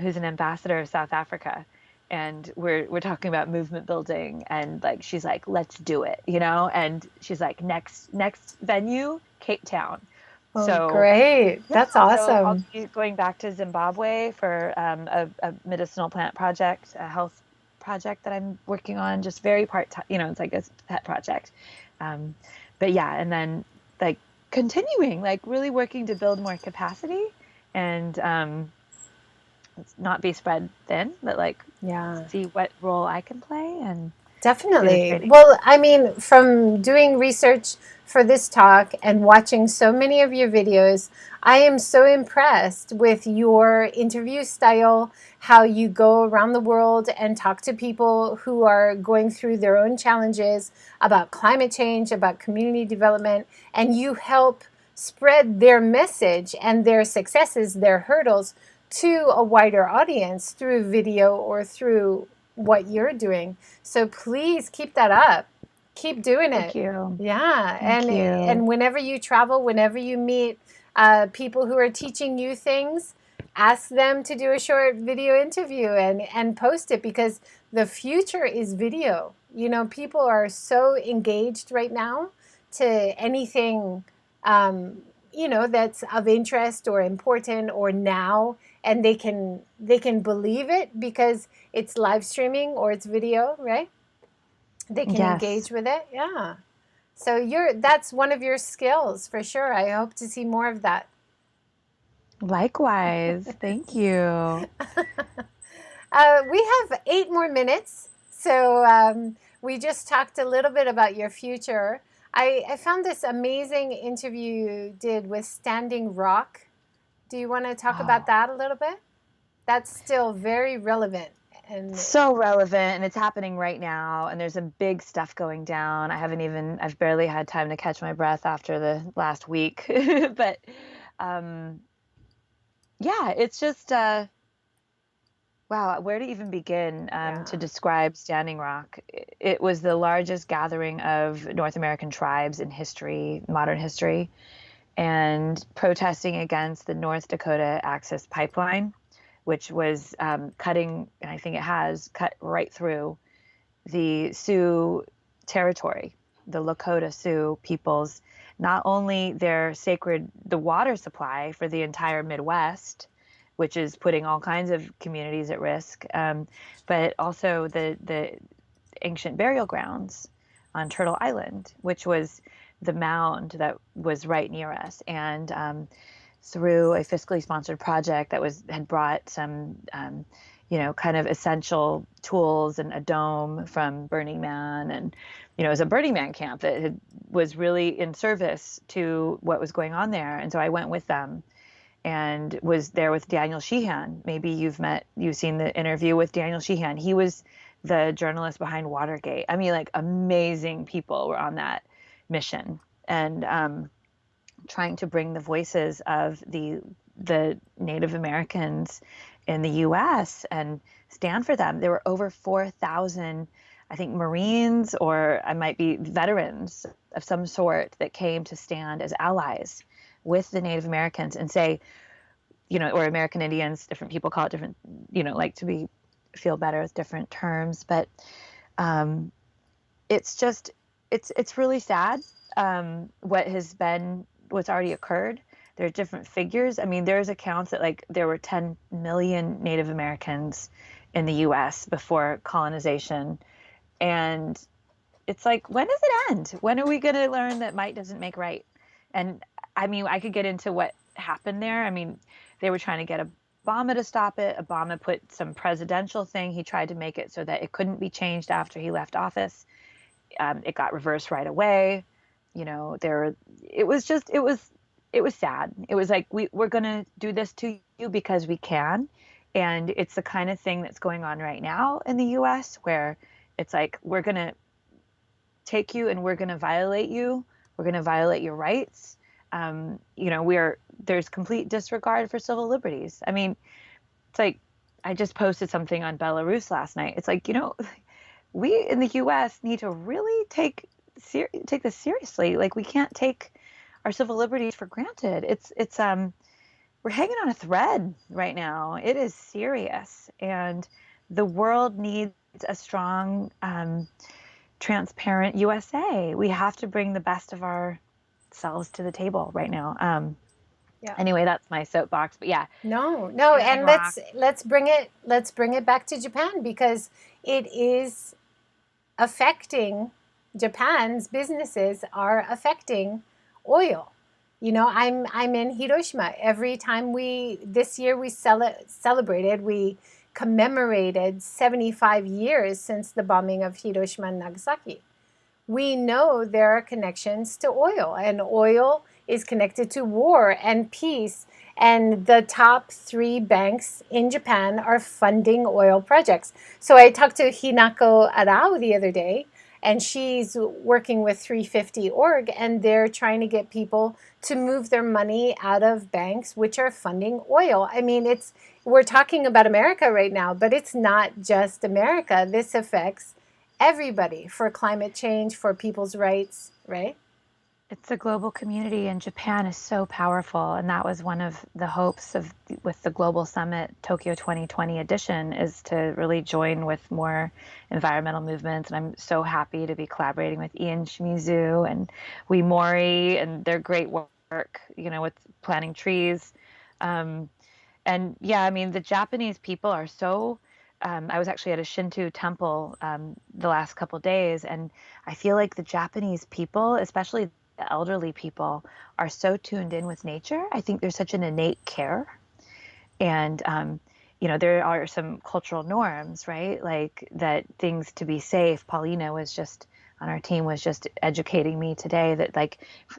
who's an ambassador of South Africa. And we're talking about movement building, and like she's like, let's do it, you know? And she's like, next venue, Cape Town. Oh, So great. yeah, That's so I'll awesome. be going back to Zimbabwe for a medicinal plant project, a health project that I'm working on, just very part-time, you know, it's like a pet project. Um, but yeah, and then like continuing, like really working to build more capacity and not be spread thin, but like Yeah. see what role I can play and do the Definitely. training. Well, I mean, from doing research for this talk and watching so many of your videos, I am so impressed with your interview style, how you go around the world and talk to people who are going through their own challenges about climate change, about community development, and you help spread their message and their successes, their hurdles to a wider audience through video or through what you're doing. So please keep that up. Keep doing Thank it. you. Yeah, Thank you. and whenever you travel, whenever you meet people who are teaching you things, ask them to do a short video interview and post it because the future is video. You know, people are so engaged right now to anything, um, you know, that's of interest or important or now, and they can believe it because it's live streaming or it's video, right? They can Yes. engage with it. Yeah. So that's one of your skills for sure. I hope to see more of that. Likewise. Thank you. We have 8 more minutes. So we just talked a little bit about your future. I found this amazing interview you did with Standing Rock. Do you want to talk about Oh, that a little bit? That's still very relevant. And so relevant and it's happening right now and there's a big stuff going down. I've barely had time to catch my breath after the last week. But um yeah, it's just wow, where to even begin to yeah. describe Standing Rock? It was the largest gathering of North American tribes in history, modern history, and protesting against the North Dakota Access Pipeline, which was cutting, and I think it has cut right through the Sioux territory, the Lakota Sioux peoples, not only their sacred, the water supply for the entire Midwest, which is putting all kinds of communities at risk, but also the ancient burial grounds on Turtle Island, which was the mound that was right near us. And through a fiscally sponsored project that had brought some, kind of essential tools and a dome from Burning Man, and it was a Burning Man camp that was really in service to what was going on there. And so I went with them and was there with Daniel Sheehan. Maybe you've seen the interview with Daniel Sheehan. He was the journalist behind Watergate. I mean, like amazing people were on that mission. And trying to bring the voices of the Native Americans in the U.S. and stand for them. There were over 4,000, I think, Marines or I might be veterans of some sort that came to stand as allies with the Native Americans and say, or American Indians, different people call it different, like to be feel better with different terms, but um, it's just it's really sad what's already occurred. There's different figures. I mean, there's accounts that like there were 10 million Native Americans in the US before colonization. And it's like, when does it end? When are we going to learn that might doesn't make right? And I mean, I could get into what happened there. I mean, they were trying to get Obama to stop it. Obama put some presidential thing. He tried to make it so that it couldn't be changed after he left office. It got reversed right away. It was sad. It was like we're gonna do this to you because we can, and it's the kind of thing that's going on right now in the U.S. where it's like we're gonna take you and we're gonna violate you. We're gonna violate your rights. there's complete disregard for civil liberties. I mean, it's like I just posted something on Belarus last night. It's like, we in the US need to really take this seriously. Like we can't take our civil liberties for granted. It's we're hanging on a thread right now. It is serious, and the world needs a strong, transparent USA. We have to bring the best of ourselves to the table right now. Yeah. Anyway, that's my soapbox. But yeah, No, Standing and Rock. let's bring it back to Japan, because it is affecting Japan's businesses are affecting oil. I'm in Hiroshima. Every time this year we celebrated, we commemorated 75 years since the bombing of Hiroshima and Nagasaki. We know there are connections to oil, and oil is connected to war and peace. And the top three banks in Japan are funding oil projects. So I talked to Hinako Arao the other day, and she's working with 350 org, and they're trying to get people to move their money out of banks which are funding oil. I mean, we're talking about America right now, but it's not just America. This affects everybody, for climate change, for people's rights, right? It's a global community, and Japan is so powerful. And that was one of the hopes with the Global Summit Tokyo 2020 edition, is to really join with more environmental movements. And I'm so happy to be collaborating with Ian Shimizu and Wee Mori and their great work, with planting trees. And yeah, I mean, the Japanese people are so. I was actually at a Shinto temple the last couple days, and I feel like the Japanese people, especially the elderly people, are so tuned in with nature. I think there's such an innate care. And, there are some cultural norms, right? Like that things to be safe. Paulina was just on our team, was just educating me today that like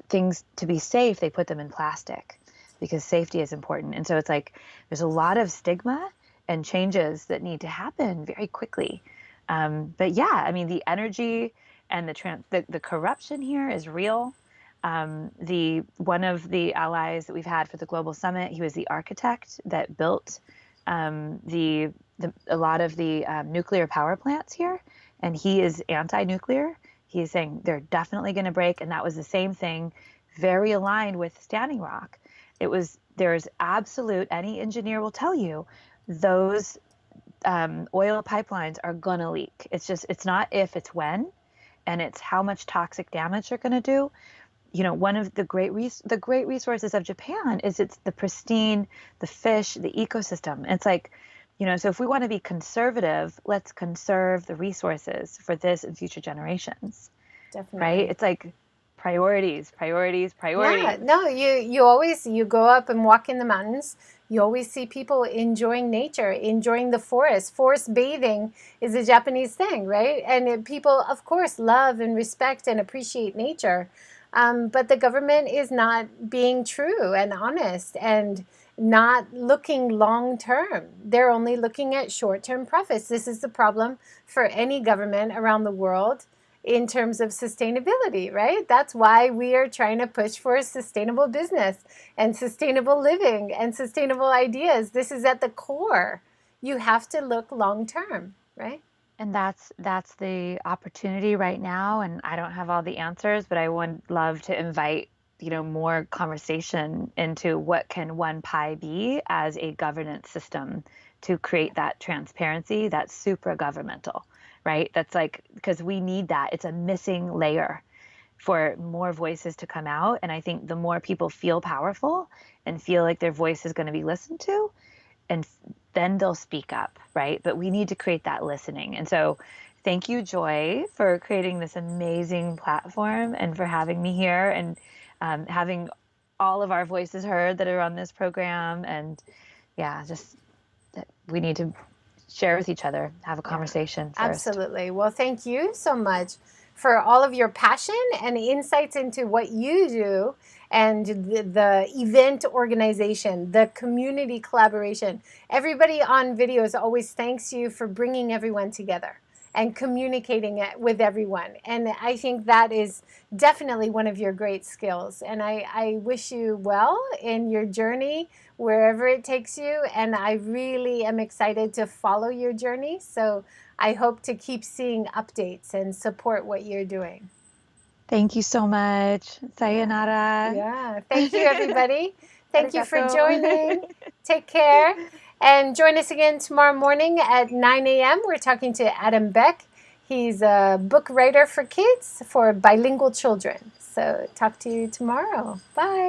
things to be safe, they put them in plastic because safety is important. And so it's like there's a lot of stigma and changes that need to happen very quickly. But yeah, I mean, the energy and the corruption here is real. One of the allies that we've had for the Global Summit, he was the architect that built a lot of the nuclear power plants here, and he is anti-nuclear. He's saying they're definitely going to break, and that was the same thing, very aligned with Standing Rock. There's absolute, any engineer will tell you, those oil pipelines are going to leak. It's not if, it's when, and it's how much toxic damage they're going to do. One of the great resources of Japan is it's the pristine, the fish, the ecosystem. It's like, so if we want to be conservative, let's conserve the resources for this and future generations. Definitely. Right? It's like priorities. Yeah, no, you go up and walk in the mountains. You always see people enjoying nature, enjoying the forest. Forest bathing is a Japanese thing, right? And people, of course, love and respect and appreciate nature. But the government is not being true and honest and not looking long term. They're only looking at short term profits. This is the problem for any government around the world in terms of sustainability, right? That's why we are trying to push for a sustainable business and sustainable living and sustainable ideas. This is at the core. You have to look long term, right? And that's the opportunity right now. And I don't have all the answers, but I would love to invite, more conversation into what can OnePIE be as a governance system to create that transparency that's super governmental, right? That's like, because we need that. It's a missing layer for more voices to come out. And I think the more people feel powerful and feel like their voice is going to be listened to, and then they'll speak up, right? But we need to create that listening. And so thank you, Joy, for creating this amazing platform and for having me here and having all of our voices heard that are on this program. And yeah, just we need to share with each other, have a conversation first. Absolutely. Well, thank you so much for all of your passion and insights into what you do and the event organization, the community collaboration. Everybody on videos always thanks you for bringing everyone together. and communicating it with everyone. And I think that is definitely one of your great skills. And I wish you well in your journey, wherever it takes you. And I really am excited to follow your journey. So I hope to keep seeing updates and support what you're doing. Thank you so much. Yeah. Sayonara. Yeah. Thank you, everybody. Thank you for Arigato. joining. Take care. And join us again tomorrow morning at 9 a.m. We're talking to Adam Beck. He's a book writer for kids for bilingual children. So talk to you tomorrow. Bye.